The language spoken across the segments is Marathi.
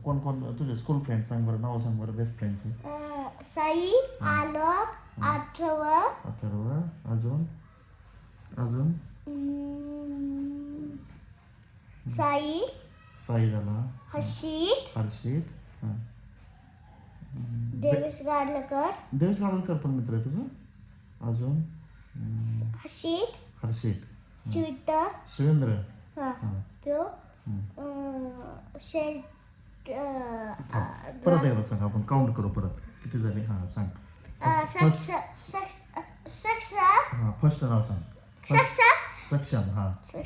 कोण कोण तुझे स्कूल फ्रेंड सांग बरं, नाव सांग बरं बेस्ट फ्रेंडचे. साई, आलोक, अथर्व, अथर्व. अजून अजून साई, साई झाला, हर्षित, हां. देवेश गाडलकर, देवेश गाडलकर पण मित्र आहे तुझं. अजून हर्षित, शिवेंद्र. हां. तो परत एकदा सांग, आपण काउंट करू परत किती झाले. हां सांग. हां फर्स्ट नाव सांग. सक्षम. हां हां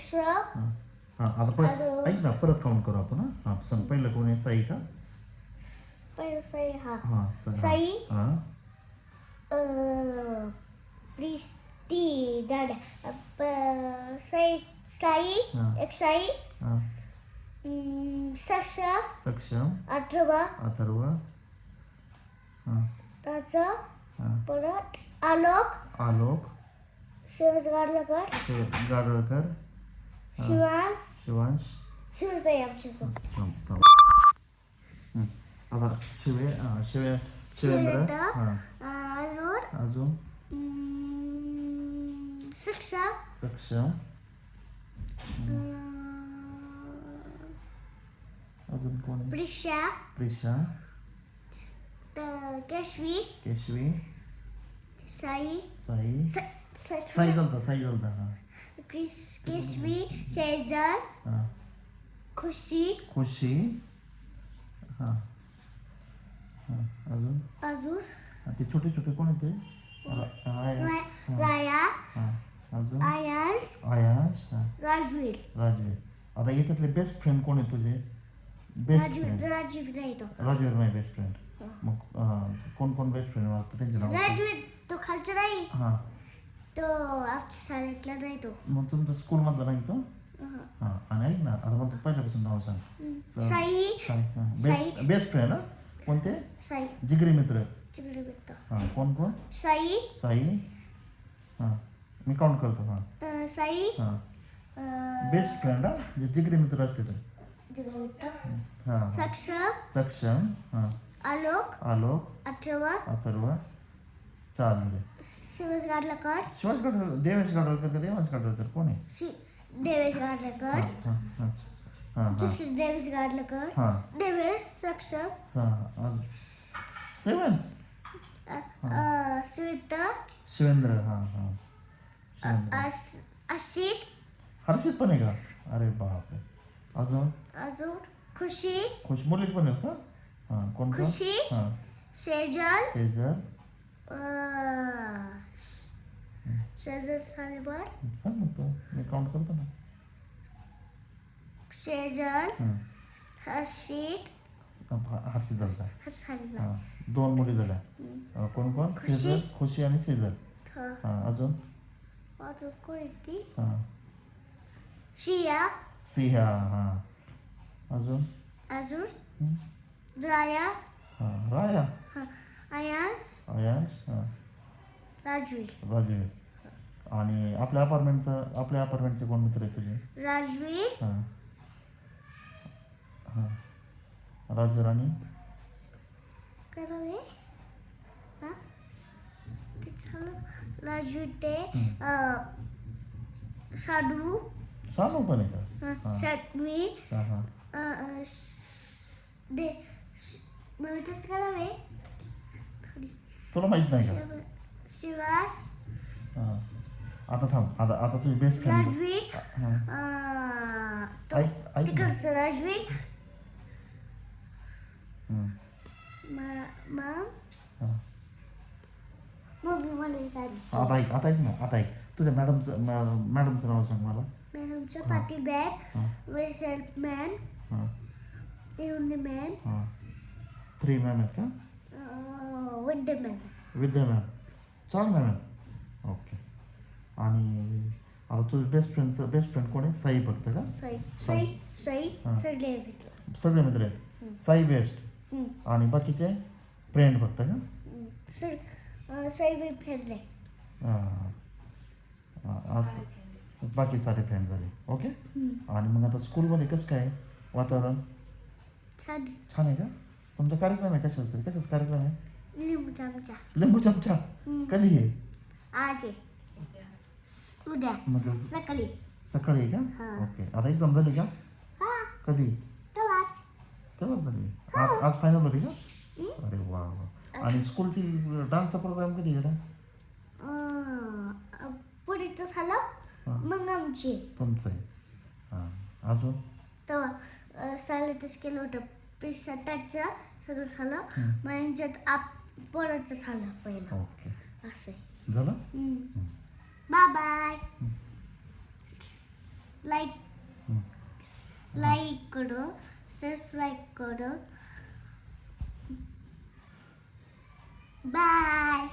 हां. आता परत ऐक ना, परत काउंट करू आपण. हां सांग. पहिलं कोण आहे? साई का? हां साई, हां प्रीती दादा, साई, एक साई, हां. सक्षम, अथर्व. हां हां. परत आलोक, गाडलकर, गाडळकर, शिवांश. शिवताई आमच्यासोबत. आता शिवेंद्र. हां. अजून सक्षम. अजून कोण आहे? प्रिशा, केशवी, साई झालता. हां. केशवी, शेजल, हां. खुशी. हां हां. अजून ते छोटे छोटे कोण आहेत ते? राया, हां. अजून आयास, हां. राजवीर. आता याच्यातले बेस्ट फ्रेंड कोण आहे तुझे? बेस्ट फ्रेंड राजीव नाही तो. राजवीर नाही बेस्ट फ्रेंड. मग कोण कोण बेस्ट फ्रेंड मला त्यांचे नाव? राजवीर तो खालचा नाही, हां. तो आमच्या शाळेतला नाही तो. मग तुमच्या स्कूलमधला नाही तो? हां. आणि ऐक ना, आता मला तू पहिल्यापासून नाव सांग. Sai, best friend. हां कोणते? साई, जिगरी मित्र. हां. कोण कोण? साई, हां मी काउंट करतो. हां. साई, हां. Best friend. हां जे जिगरी मित्र असते ते. हां. सक्षम. हां. आलोक, अथर्व. 4 झाले. शिवाज गाडलकर, देवेश गाडवळकर कोण आहे? देवेश गाडलकर, हां हां हां हां देवेश गाडलकर, हां देवेश, सक्षम, हां. 7. शिवेंद्र. हां हां. हर्षित पण आहे का? अरे बापरे. अजून खुश मुलीत पण आहेत का? हां. कोण कोण? हां. शेजल, सांग मग तू, मी काउंट करतो ना. हर्षित झाला. हां. 2 मुली झाल्या. कोण कोण? खुशी आणि सेजल. हां. अजून कोणती? हां. सिया. हां. अजून राया, राया, आयास, हां. राजवीर. आणि आपल्या अपार्टमेंटचे कोण मित्र आहे तुझे? राजवीर, हां हां. राजवीर आणि राजवीर ते साडू पण आहे का? हां. सातवी, हां हां. तुला माहित नाही का? शिवास, हां. आता थांब. आता तुझी बेस्ट फ्रेंड. राजवीर, ऐक तिकडचं राजवीर, हां. आता ऐक तुझ्या मॅडमचं नाव सांग मला. मॅडमचं पाटील बॅग, वेसल मॅन, हां. युनिमॅन, हां. 3 मॅम आहेत का? विद्या मॅम. 4 मॅम आहेत. ओके. आणि आता तुझं बेस्ट फ्रेंड कोण आहे? साई फक्त का? सगळे मित्र आहेत. साई बेस्ट. आणि बाकीचे फ्रेंड फक्त का? बाकी सारे फ्रेंड झाले. ओके. आणि मग आता स्कूलमध्ये कसं काय वातावरण? छान छान आहे का तुमचा कार्यक्रम आहे कशाचा कार्यक्रम आहे लिंबू चमचा लिंबू चमचा कधी आहे आज आहे उद्या म्हणजे सकाळी सकाळी आहे का हा. ओके आता एक्झाम झाली का हा कधी तेव्हाच तेव्हाच झाली आज फायनल होती का अरे वा वा आणि स्कूलची डान्सचा प्रोग्राम कधी आहे पुढेच झालं हा. मग आमची तुमचं आहे हां अजून तेव्हा सालेतच केलं होतं पिस्सा टचचं सगळं झालं मग यांच्यात परत झालं पहिलं ओके असं झालं बाय बाय लाईक करो सबस्क्राईब करो बाय